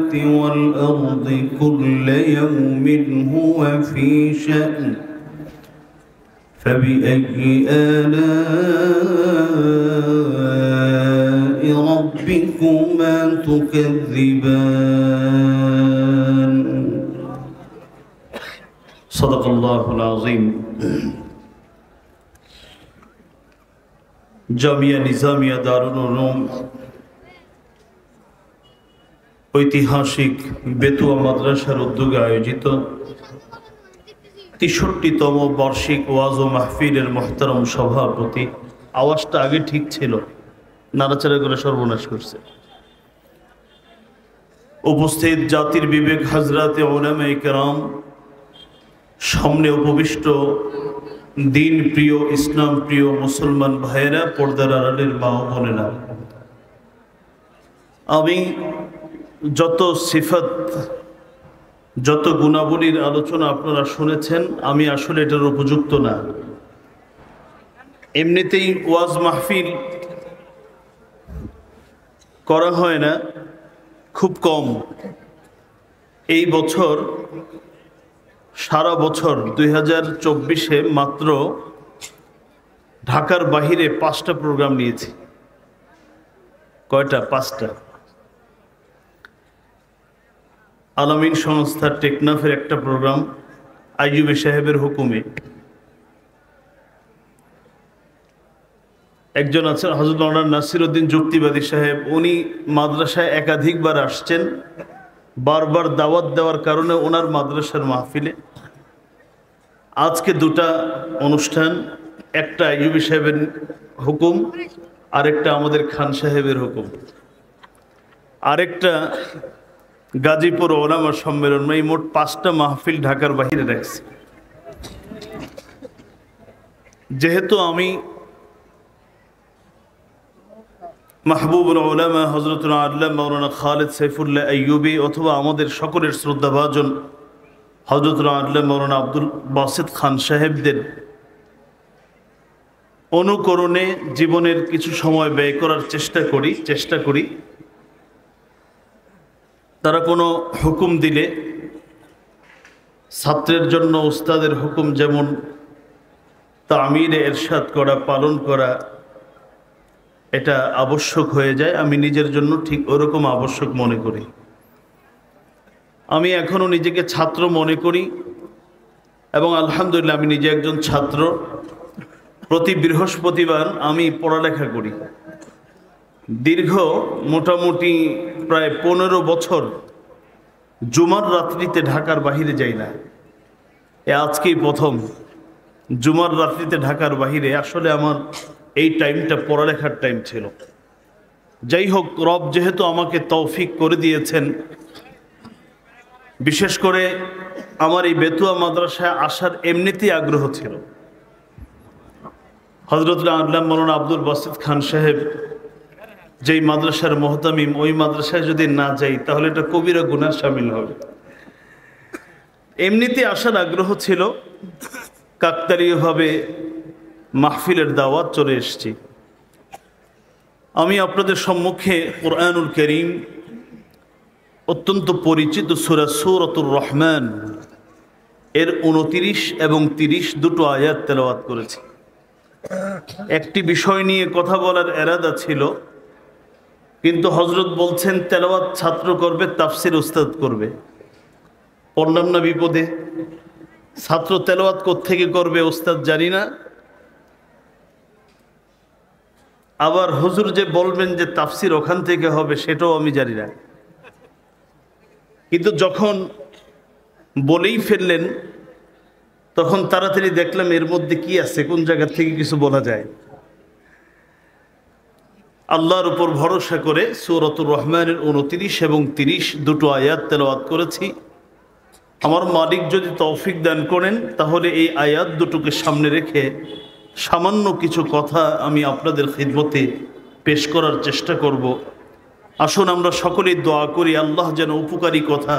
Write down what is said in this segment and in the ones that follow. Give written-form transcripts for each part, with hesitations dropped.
السماوات والأرض كل يوم هو في شأن فبأي آلاء ربكما تكذبان صدق الله العظيم জামিয়া নিজামিয়া দারুল উলুম ঐতিহাসিক বেতুয়া মাদ্রাসার উদ্যোগে আয়োজিত ৬৩তম বার্ষিক ওয়াজ ও মাহফিলের মোহতারম সভাপতি, আওয়াজটা আগে ঠিক ছিল, নাড়াচাড়া করে সর্বনাশ করছে। উপস্থিত জাতির বিবেক হযরতে উলামায়ে কেরাম, সামনে উপবিষ্ট দিন প্রিয় ইসলাম প্রিয় মুসলমান ভাইয়েরা, পর্দার আড়ালের মা ও বোনেরা, আমি যত সিফাত যত গুণাবলীর আলোচনা আপনারা শুনেছেন, আমি আসলে এটার উপযুক্ত না। এমনিতেই ওয়াজ মাহফিল করা হয় না, খুব কম। এই বছর সারা বছর 2024-এ মাত্র ঢাকার বাহিরে 5টা প্রোগ্রাম নিয়েছি। কয়টা? 5টা। আলামিন সংস্থার টেকনাফের একটা প্রোগ্রাম, আইয়ুবী সাহেবের হুকুমে। একজন আছেন হযরত মাওলানা নাসিরউদ্দিন যুক্তিবাদী সাহেব, উনি মাদ্রাসায় একাধিকবার আসছেন, বারবার দাওয়াত দেওয়ার কারণে ওনার মাদ্রাসার মাহফিলে আজকে 2টা অনুষ্ঠান, একটা আইয়ুবী সাহেবের হুকুম, আরেকটা আমাদের খান সাহেবের হুকুম, আরেকটা গাজীপুর ওলামা সম্মেলন। এই মোট 5টা মাহফিল ঢাকার বাহিরে রাখছি। যেহেতু আমি মাহবুবুল উলামা হযরতুল আল্লামা মাওলানা খালেদ সাইফুল্লাহ আইয়ুবী অথবা আমাদের সকলের শ্রদ্ধাভাজন হযরতুল আল্লামা মাওলানা আব্দুল বাসিত খান সাহেবদের অনুকরণে জীবনের কিছু সময় ব্যয় করার চেষ্টা করি। তারা কোনো হুকুম দিলে ছাত্রের জন্য উস্তাদের হুকুম যেমন তামিরে এরশাদ করা, পালন করা, এটা আবশ্যক হয়ে যায়, আমি নিজের জন্য ঠিক ওরকম আবশ্যক মনে করি। আমি এখনও নিজেকে ছাত্র মনে করি এবং আলহামদুলিল্লাহ আমি নিজে একজন ছাত্র। প্রতি বৃহস্পতিবার আমি পড়ালেখা করি। দীর্ঘ মোটামুটি প্রায় 15 বছর জুমার রাত্রিতে ঢাকার বাহিরে যাই না। আজকেই প্রথম জুমার রাত্রিতে ঢাকার বাহিরে। আসলে আমার এই টাইমটা পড়ালেখার টাইম ছিল। যাই হোক, রব যেহেতু আমাকে তৌফিক করে দিয়েছেন, বিশেষ করে আমার এই বেতুয়া মাদ্রাসায় আসার এমনিতেই আগ্রহ ছিল। হযরতুল আল্লামা মাওলানা আব্দুল বাসিত খান সাহেব যেই মাদ্রাসার মুহতামিম, ওই মাদ্রাসায় যদি না যাই তাহলে এটা কবিরা গুনাহ শামিল হবে। এমনিতে আসার আগ্রহ ছিল, কাকতালীয়ভাবে মাহফিলের দাওয়াত চলে এসেছি। আমি আপনাদের সম্মুখে কুরআনুল কারীম অত্যন্ত পরিচিত সূরাতুর রহমান এর 29 এবং 30 দুটো আয়াত তেলাওয়াত করেছি। একটি বিষয় নিয়ে কথা বলার এরাদা ছিল, কিন্তু হযরত বলছেন তেলাওয়াত ছাত্র করবে, তাফসির উস্তাদ করবে। পড়লাম না বিপদে। ছাত্র তেলাওয়াত কোত্থেকে করবে উস্তাদ জানি না, আবার হুজুর যে বলবেন যে তাফসির ওখান থেকে হবে সেটাও আমি জানি না। কিন্তু যখন বলেই ফেললেন তখন তাড়াতাড়ি দেখলাম এর মধ্যে কি আছে, কোন জায়গা থেকে কিছু বলা যায়। আল্লাহর উপর ভরসা করে সূরাতুর রহমানের 29 এবং 30 দুটো আয়াত তেলাওয়াত করেছি। আমার মালিক যদি তৌফিক দান করেন তাহলে এই আয়াত দুটোকে সামনে রেখে সামান্য কিছু কথা আমি আপনাদের খিদমতে পেশ করার চেষ্টা করব। আসুন আমরা সকলেই দোয়া করি আল্লাহ যেন উপকারী কথা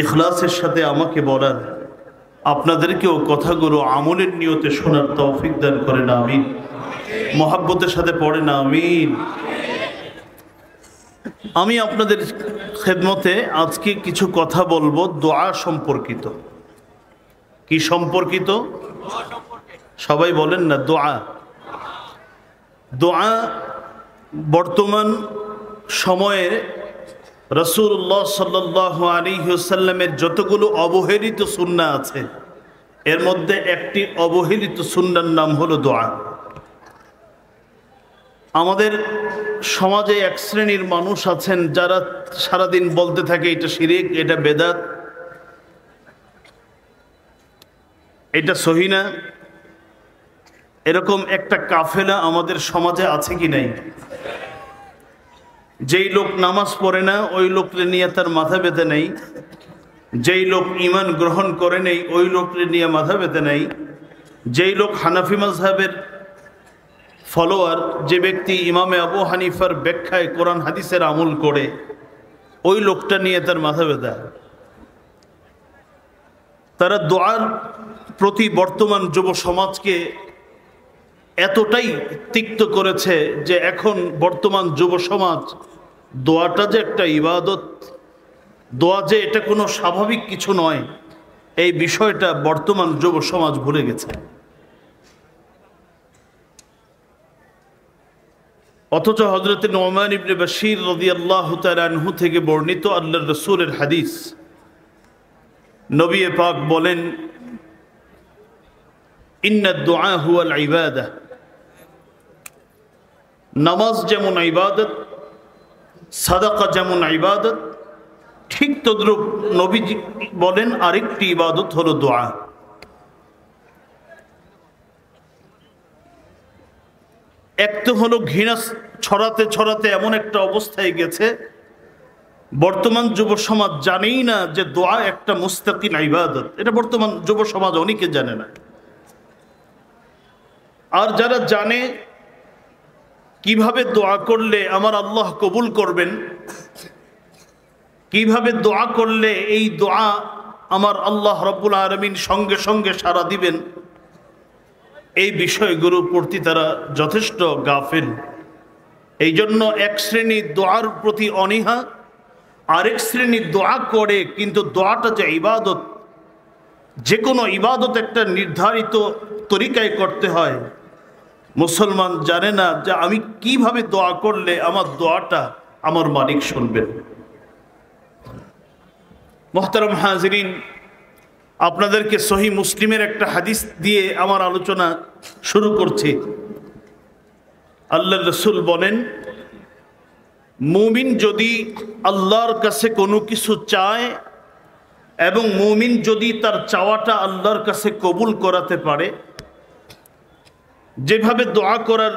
ইখলাসের সাথে আমাকে বলার, আপনাদেরকেও কথাগুলো আমলের নিয়তে শোনার তৌফিক দান করেন, আমিন। মহাব্বতের সাথে পড়েন আমিন। আমি আপনাদের খেদমতে আজকে কিছু কথা বলবো দোয়া সম্পর্কিত। কি সম্পর্কিত? সবাই বলেন না দোয়া। দোয়া বর্তমান সময়ে রাসূলুল্লাহ সাল্লাল্লাহু আলাইহি ওয়াসাল্লামের যতগুলো অবহেলিত সুন্নাহ আছে এর মধ্যে একটি অবহেলিত সুন্নাহর নাম হলো দোয়া। আমাদের সমাজে এক শ্রেণীর মানুষ আছেন যারা সারাদিন বলতে থাকে এটা শিরক, এটা বেদাত, এটা সহি না। এরকম একটা কাফেলা আমাদের সমাজে আছে কি নাই? যেই লোক নামাজ পড়ে না ওই লোককে নিয়ে তার মাথা ব্যথা নেই, যেই লোক ঈমান গ্রহণ করে নেই ওই লোককে নিয়ে মাথা ব্যথা নেই, যেই লোক হানাফি মাযহাবের ফলোয়ার, যে ব্যক্তি ইমামে আবু হানিফার ব্যাখ্যায় কোরআন হাদিসের আমল করে ওই লোকটা নিয়ে তার মাথা ব্যথা। তারা দোয়ার প্রতি বর্তমান যুব সমাজকে এতটাই তিক্ত করেছে যে এখন বর্তমান যুব সমাজ দোয়াটা যে একটা ইবাদত, দোয়া যে এটা কোনো স্বাভাবিক কিছু নয়, এই বিষয়টা বর্তমান যুব সমাজ ভুলে গেছে। অথচ হযরত নু'মান ইবনে বাশীর রাদিয়াল্লাহু তাআলা আনহু থেকে বর্ণিত আল্লাহর রাসূলের হাদিস, নবী পাক বলেন, ইন্নাদ দুআ হুয়াল ইবাদাহ, নামাজ যেমন ইবাদত, সাদাকা যেমন ইবাদত, ঠিক তদ্রূপ নবীজি বলেন আরেকটি ইবাদত হলো দোয়া। এক তো হলো ঘৃণা ছড়াতে ছড়াতে এমন একটা অবস্থায় গেছে বর্তমান যুব সমাজ জানেই না যে দোয়া একটা মুস্তাকিল ইবাদত। এটা বর্তমান যুব সমাজ অনেকে জানে না। আর যারা জানে কিভাবে দোয়া করলে আমার আল্লাহ কবুল করবেন, কিভাবে দোয়া করলে এই দোয়া আমার আল্লাহ রাব্বুল আলামিন সঙ্গে সঙ্গে সাড়া দিবেন, এই বিষয়গুলোর প্রতি তারা যথেষ্ট গাফিল। এই জন্য এক শ্রেণী দোয়ার প্রতি অনীহা, আরেক শ্রেণী দোয়া করে কিন্তু দোয়াটা যে ইবাদত, যে কোনো ইবাদত একটা নির্ধারিত তরিকায় করতে হয়, মুসলমান জানে না যে আমি কিভাবে দোয়া করলে আমার দোয়াটা আমার মালিক শুনবেন। মুহতারাম হাজিরিন, আপনাদেরকে সহিহ মুসলিমের একটা হাদিস দিয়ে আমার আলোচনা শুরু করছি। আল্লাহর রাসূল বলেন, মুমিন যদি আল্লাহর কাছে কোনো কিছু চায় এবং মুমিন যদি তার চাওয়াটা আল্লাহর কাছে কবুল করাতে পারে, যেভাবে দোয়া করার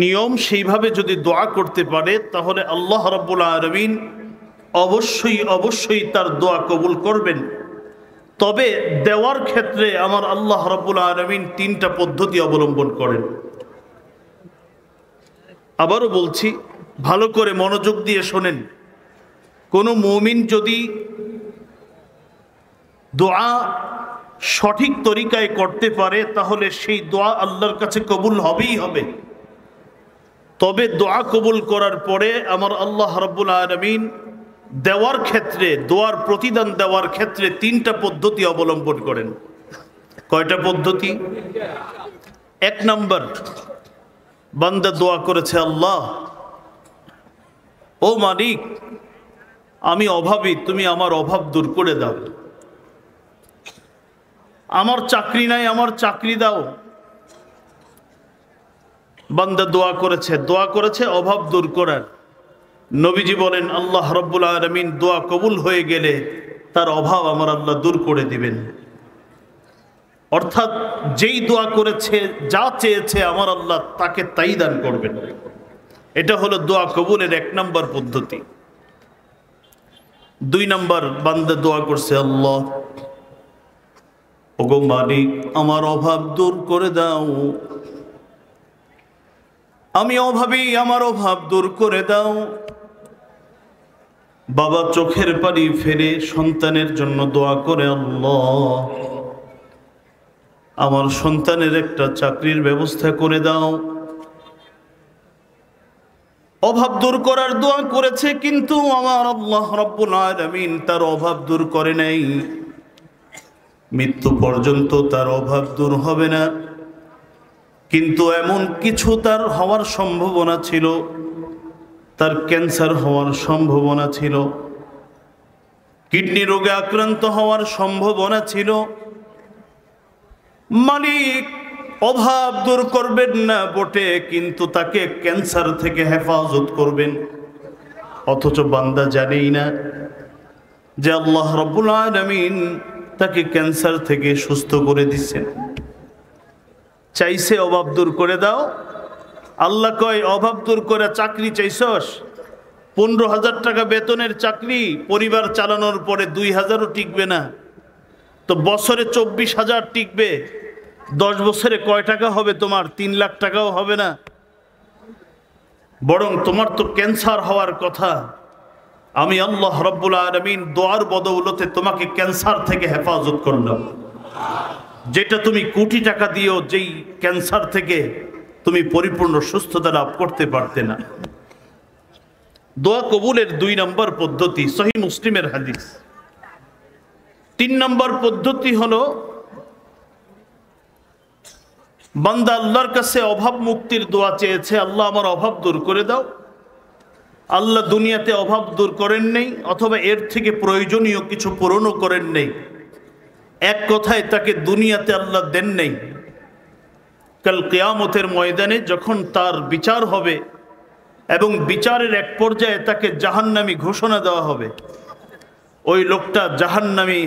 নিয়ম সেইভাবে যদি দোয়া করতে পারে, তাহলে আল্লাহ রাব্বুল আলামিন অবশ্যই অবশ্যই তার দোয়া কবুল করবেন। তবে দেওয়ার ক্ষেত্রে আমার আল্লাহ রাব্বুল আলামিন তিনটা পদ্ধতি অবলম্বন করেন। আবারও বলছি, ভালো করে মনোযোগ দিয়ে শোনেন। কোনো মুমিন যদি দোয়া সঠিক তরিকায় করতে পারে তাহলে সেই দোয়া আল্লাহর কাছে কবুল হবেই হবে। তবে দোয়া কবুল করার পরে আমার আল্লাহ রাব্বুল আলামিন দেওয়ার ক্ষেত্রে, দোয়ার প্রতিদান দেওয়ার ক্ষেত্রে তিনটা পদ্ধতি অবলম্বন করেন। কয়টা পদ্ধতি? এক নাম্বার, বান্দা দোয়া করেছে, আল্লাহ ও মালিক আমি অভাবী, তুমি আমার অভাব দূর করে দাও। আমার চাকরি নাই, আমার চাকরি দাও। বান্দা দোয়া করেছে অভাব দূর করার। নবীজি বলেন আল্লাহ রাব্বুল আলামিন দোয়া কবুল হয়ে গেলে তার অভাব আমার আল্লাহ দূর করে দিবেন। অর্থাৎ যেই দোয়া করেছে, যা চেয়েছে আমার আল্লাহ তাকে তাই দান করবেন। এটা হলো দোয়া কবুলের এক নম্বর পদ্ধতি। দুই নম্বর, বান্দা দোয়া করছে, আল্লাহ ওগো মালিক আমার অভাব দূর করে দাও, আমি অভাবী, আমার অভাব দূর করে দাও। বাবা চোখের পানি ফেলে সন্তানের জন্য দোয়া করে, আল্লাহ আমার সন্তানের একটা চাকরির ব্যবস্থা করে দাও। অভাব দূর করার দোয়া করেছে, কিন্তু আমার আল্লাহ রাব্বুল আলামিন তার অভাব দূর করে নাই। মৃত্যু পর্যন্ত তার অভাব দূর হবে না, কিন্তু এমন কিছু তার হওয়ার সম্ভাবনা ছিল, তার ক্যান্সার হওয়ার সম্ভাবনা ছিল, কিডনি রোগে আক্রান্ত হওয়ার সম্ভাবনা ছিল। মালিক অভাব দূর করবেন না বটে, কিন্তু তাকে ক্যান্সার থেকে হেফাজত করবেন। অথচ বান্দা জানেই না যে আল্লাহ রাব্বুল আলামিন তাকে ক্যান্সার থেকে সুস্থ করে দিচ্ছেন। চাইছে অভাব দূর করে দাও, আল্লাহ কয় অভাব দূর করে চাকরি চাইছস, 15,000 টাকা বেতনের চাকরি, পরিবার চালানোর পরে 2,000ও টিকবে না, তো বছরে 24,000 টিকবে, 10 বছরে কয় টাকা হবে তোমার? 3 লাখ টাকাও হবে না। বরং তোমার তো ক্যান্সার হওয়ার কথা, আমি আল্লাহ রাব্বুল আলামিন দোয়ার বদৌলতে তোমাকে ক্যান্সার থেকে হেফাজত করলাম। যেটা তুমি কোটি টাকা দিয়েও যেই ক্যান্সার থেকে তুমি পরিপূর্ণ সুস্থতা লাভ করতে পারতে না। দোয়া কবুলের 2 নম্বর পদ্ধতি, সহিহ মুসলিমের হাদিস। 3 নম্বর পদ্ধতি হলো, বান্দা আল্লাহর কাছে অভাব মুক্তির দোয়া চেয়েছে, আল্লাহ আমার অভাব দূর করে দাও। আল্লাহ দুনিয়াতে অভাব দূর করেন নেই, অথবা এর থেকে প্রয়োজনীয় কিছু পূরণও করেন নেই। এক কথায় তাকে দুনিয়াতে আল্লাহ দেন নেই। কাল কিয়ামতের ময়দানে যখন তার বিচার হবে এবং বিচারের এক পর্যায়ে তাকে জাহান্নামী ঘোষণা দেওয়া হবে, ওই লোকটা জাহান্নামী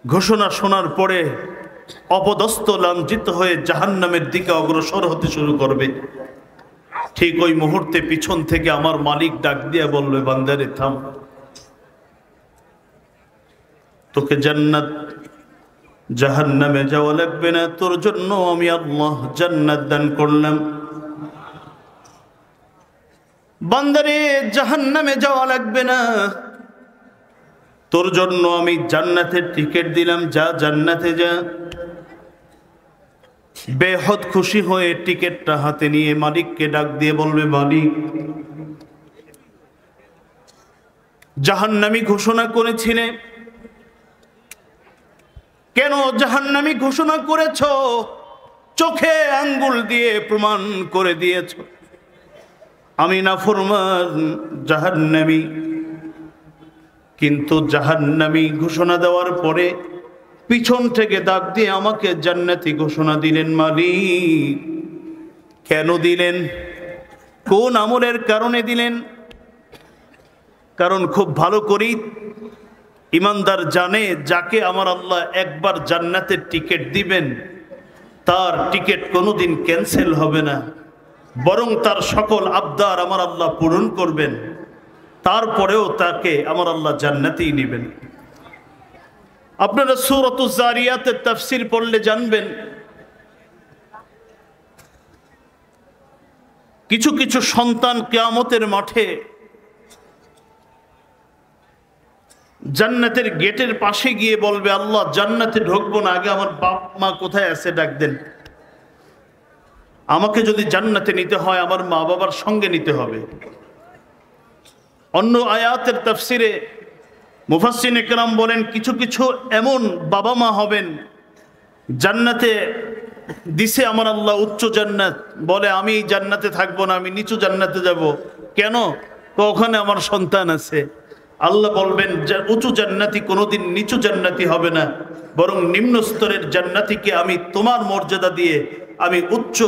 ঘোষণা শোনার পরে অপদস্থ লাঞ্ছিত হয়ে জাহান্নামের দিকে অগ্রসর হতে শুরু করবে। ঠিক ওই মুহূর্তে পিছন থেকে আমার মালিক ডাক দিয়ে বলবে, বান্দারে থাম, তোকে জান্নাত জাহান্নামে যাওয়া লাগবে না, তোর জন্য আমি আল্লাহ জান্নাত দান করলাম। বান্দারে জাহান্নামে যাওয়া লাগবে না, তোর জন্য আমি জান্নাতের টিকিট দিলাম, যা জান্নাতে যা। বেহদ খুশি হয়ে টিকিটটা হাতে নিয়ে মালিককে ডাক দিয়ে বলবে, মালিক, জাহান্নামী ঘোষণা করেছিলে, কেন জাহান্নামী ঘোষণা করেছ? চোখে আঙ্গুল দিয়ে প্রমাণ করে দিয়েছ আমি নাফরমান জাহান্নামী। কিন্তু জাহান্নামী ঘোষণা দেওয়ার পরে পিছন থেকে ডাক দিয়ে আমাকে জান্নাতি ঘোষণা দিলেন। মালিক, কেন দিলেন? কোন আমলের কারণে দিলেন? কারণ খুব ভালো করেই ইমানদার জানে, যাকে আমার আল্লাহ একবার জান্নাতের টিকিট দিবেন, তার টিকিট কোনোদিন ক্যান্সেল হবে না, বরং তার সকল আবদার আমার আল্লাহ পূরণ করবেন। তারপরেও তাকে আমার আল্লাহ জান্নাতেই নেবেন। আপনারা সূরাতুজ জারিয়াতের তাফসীর পড়লে জানবেন, কিছু কিছু সন্তান কিয়ামতের মাঠে জান্নাতের গেটের পাশে গিয়ে বলবে, আল্লাহ জান্নাতে ঢুকবো না, আগে আমার বাপ মা কোথায় আছে ডাক দেন। আমাকে যদি জান্নাতে নিতে হয় আমার মা বাবার সঙ্গে নিতে হবে। অন্য আয়াতের তাফসিরে মুফাসসিরিন ইকরাম বলেন, কিছু কিছু এমন বাবা মা হবেন জান্নাতে দিছে আমার আল্লাহ উচ্চ জান্নাত, বলে আমি এই জান্নাতে থাকবো না, আমি নিচু জান্নাতে যাব। কেন? ওখানে আমার সন্তান আছে। আল্লাহ বলবেন, উঁচু জান্নাতি কোনোদিন নিচু জান্নাতি হবে না, বরং নিম্ন স্তরের জান্নাতিকে আমি তোমার মর্যাদা দিয়ে আমি উচ্চ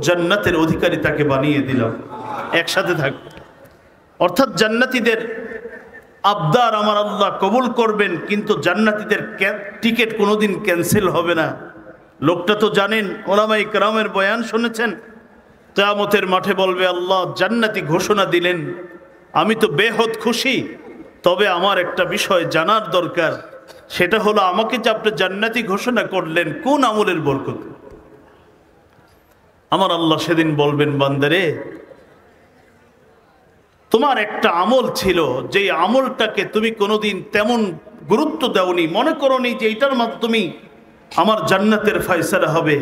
জান্নাতের অধিকারী তাকে বানিয়ে দিলাম, একসাথে থাকবে। অর্থাৎ জান্নাতীদের আবদার আমার আল্লাহ কবুল করবেন, কিন্তু জান্নাতীদের টিকিট কোনোদিন ক্যান্সেল হবে না। লোকটা তো জানেন, ওলামায়ে কেরামের বয়ান শুনেছেন, কিয়ামতের মাঠে বলবে, আল্লাহ জান্নাতি ঘোষণা দিলেন, আমি তো বেহদ খুশি, তবে আমার একটা বিষয় জানার দরকার, সেটা হলো আমাকে যে আপনি জান্নাতি ঘোষণা করলেন কোন আমলের বরকত? আমার আল্লাহ সেদিন বলবেন, বান্দারে, তোমার একটা আমল ছিল, যেই আমলটাকে তুমি কোনোদিন তেমন গুরুত্ব দাওনি, মনে করোনি যে এটার মাধ্যমে আমার জান্নাতের ফয়সালা হবে,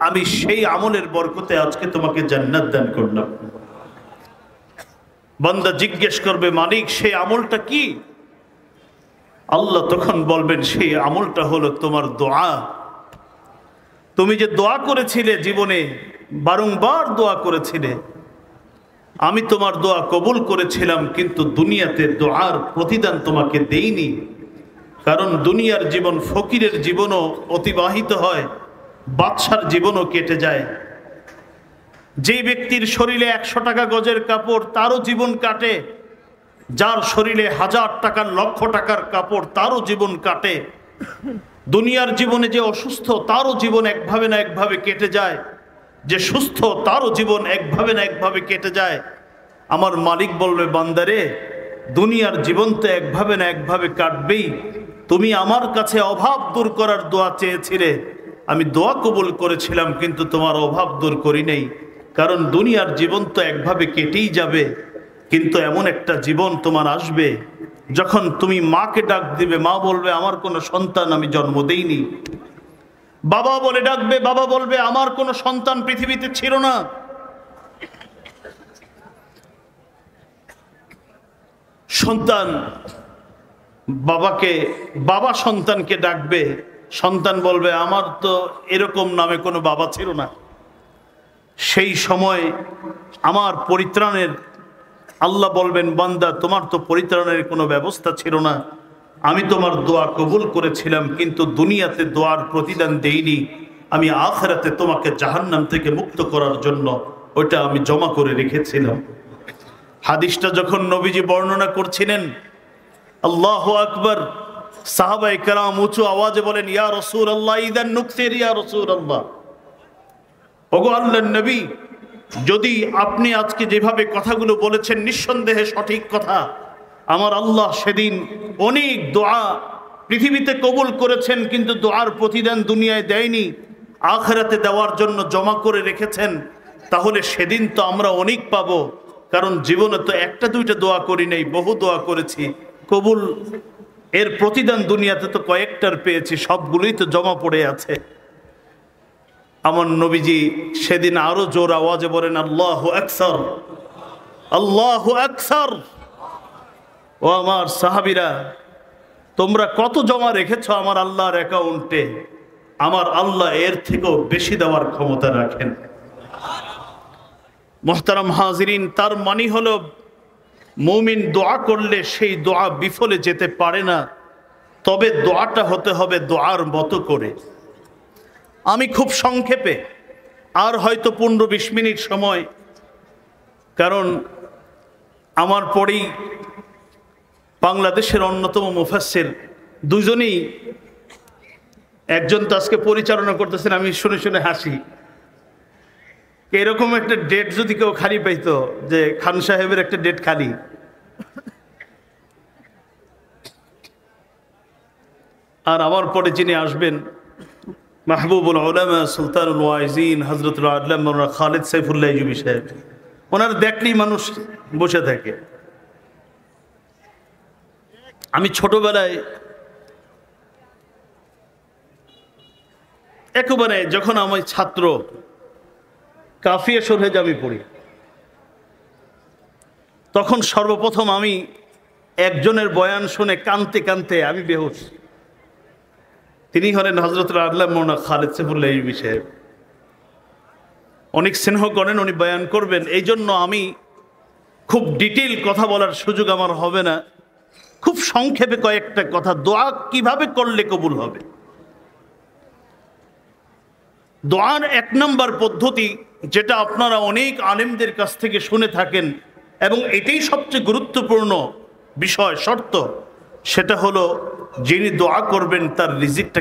আমি সেই আমলের বরকতে আজকে তোমাকে জান্নাত দান করলাম। বান্দা জিজ্ঞেস করবে, মালিক সেই আমলটা কি? আল্লাহ তখন বলবেন, সেই আমলটা হলো তোমার দোয়া। তুমি যে দোয়া করেছিলে জীবনে, বারংবার দোয়া করেছিলে, আমি তোমার দোয়া কবুল করেছিলাম, কিন্তু দুনিয়াতে দোয়ার প্রতিদান তোমাকে দেইনি। কারণ দুনিয়ার জীবন ফকিরের জীবনও অতিবাহিত হয়, বাদশার জীবনও কেটে যায়। যে ব্যক্তির শরীরে 100 টাকা গজের কাপড়, তারও জীবন কাটে। যার শরীরে 1000 টাকার, লক্ষ টাকার কাপড়, তারও জীবন কাটে। দুনিয়ার জীবনে যে অসুস্থ, তারও জীবন একভাবে না একভাবে কেটে যায়। যে সুস্থ, তারও জীবন একভাবে না একভাবে কেটে যায়। আমার মালিক বলবে, বান্দারে, দুনিয়ার জীবন তো একভাবে না একভাবে কাটবেই। তুমি আমার কাছে অভাব দূর করার দোয়া চেয়েছিলে, আমি দোয়া কবুল করেছিলাম, কিন্তু তোমার অভাব দূর করি নাই। কারণ দুনিয়ার জীবন তো একভাবে কেটেই যাবে, কিন্তু এমন একটা জীবন তোমার আসবে যখন তুমি মাকে ডাক দিবে, মা বলবে, আমার কোনো সন্তান আমি জন্ম দেইনি। বাবা বলে ডাকবে, বাবা বলবে, আমার কোনো সন্তান পৃথিবীতে ছিল না। সন্তান বাবাকে, বাবা সন্তানকে ডাকবে, সন্তান বলবে, আমার তো এরকম নামে কোনো বাবা ছিল না। সেই সময় আমার পরিত্রাণের, আল্লাহ বলবেন, বান্দা, তোমার তো পরিত্রাণের কোনো ব্যবস্থা ছিল না, আমি তোমার দোয়া কবুল করেছিলাম, কিন্তু দুনিয়াতে দোয়ার প্রতিদান দেইনি। আমি আখিরাতে তোমাকে জাহান্নাম থেকে মুক্ত করার জন্য ওইটা আমি জমা করে রেখেছিলাম। হাদিসটা যখন নবীজি বর্ণনা করছিলেন, আল্লাহু আকবার, সাহাবায়ে কেরাম উঁচু আওয়াজে বলেন, ইয়া রাসূলুল্লাহ, ইদান নুকসির, ইয়া রাসূলুল্লাহ, ওগো আল্লাহর নবী, যদি আপনি আজকে যেভাবে কথাগুলো বলেছেন নিঃসন্দেহে সঠিক কথা, আমার আল্লাহ সেদিন অনেক দোয়া পৃথিবীতে কবুল করেছেন, কিন্তু দোয়ার প্রতিদান দুনিয়ায় দেয়নি, আখিরাতে দেওয়ার জন্য জমা করে রেখেছেন। তাহলে সেদিন তো আমরা অনেক পাবো, কারণ জীবনে তো একটা দুইটা দোয়া করি নাই, বহু দোয়া করেছি, কবুল এর প্রতিদান দুনিয়াতে তো কয়েকটার পেয়েছি, সবগুলোই তো জমা পড়ে আছে। আমার নবীজি সেদিন আরো জোর আওয়াজে বলেন, আল্লাহু আকবার, আল্লাহু আকবার। ও আমার সাহাবীরা, তোমরা কত জমা রেখেছো আমার আল্লাহর অ্যাকাউন্টে? আমার আল্লাহ এর থেকেও বেশি দেওয়ার ক্ষমতা রাখেন। মুহতারাম হাজিরিন, তার মানে হলো মুমিন দোয়া করলে সেই দোয়া বিফলে যেতে পারে না, তবে দোয়াটা হতে হবে দোয়ার মতো করে। আমি খুব সংক্ষেপে, আর হয়তো 15-20 মিনিট সময়, কারণ আমার পরেই বাংলাদেশের অন্যতম মুফাসসির দুজনেই, একজন তো আজকে পরিচালনা করতেছেন, আমি শুনে শুনে হাসি। এরকম একটা ডেট যদি কেউ খালি পাইতো, যে খান সাহেবের একটা ডেট খালি, আর আমার পরে যিনি আসবেন, মাহবুবুল উলামা সুলতানুল ওয়াইজিন হযরতুল আল্লামা মাওলানা খালিদ সাইফুল্লাহ ইউবি সাহেব, ওনার দেখলেই মানুষ বসে থাকে। আমি ছোটবেলায় একেবারে যখন আমি ছাত্র, কাফিয়া শরহেজ আমি পড়ি, তখন সর্বপ্রথম আমি একজনের বয়ান শুনে কানতে কানতে আমি বেহুশ। তিনি হলেন হযরতুল আল্লামা মাওলানা খালিদ সাইফুল্লাহ ইউবি সাহেব। অনেক স্নেহ করেন, উনি বয়ান করবেন, এই জন্য আমি খুব ডিটেইল কথা বলার সুযোগ আমার হবে না। খুব সংক্ষেপে কয়েকটা কথা, দোয়া কিভাবে করলে কবুল হবে। দোয়ার 1 নম্বর পদ্ধতি, যেটা আপনারা অনেক আলেমদের কাছ থেকে শুনে থাকেন, এবং এটাই সবচেয়ে গুরুত্বপূর্ণ বিষয়, শর্ত, সেটা হলো যিনি দোয়া করবেন তার রিজিকটা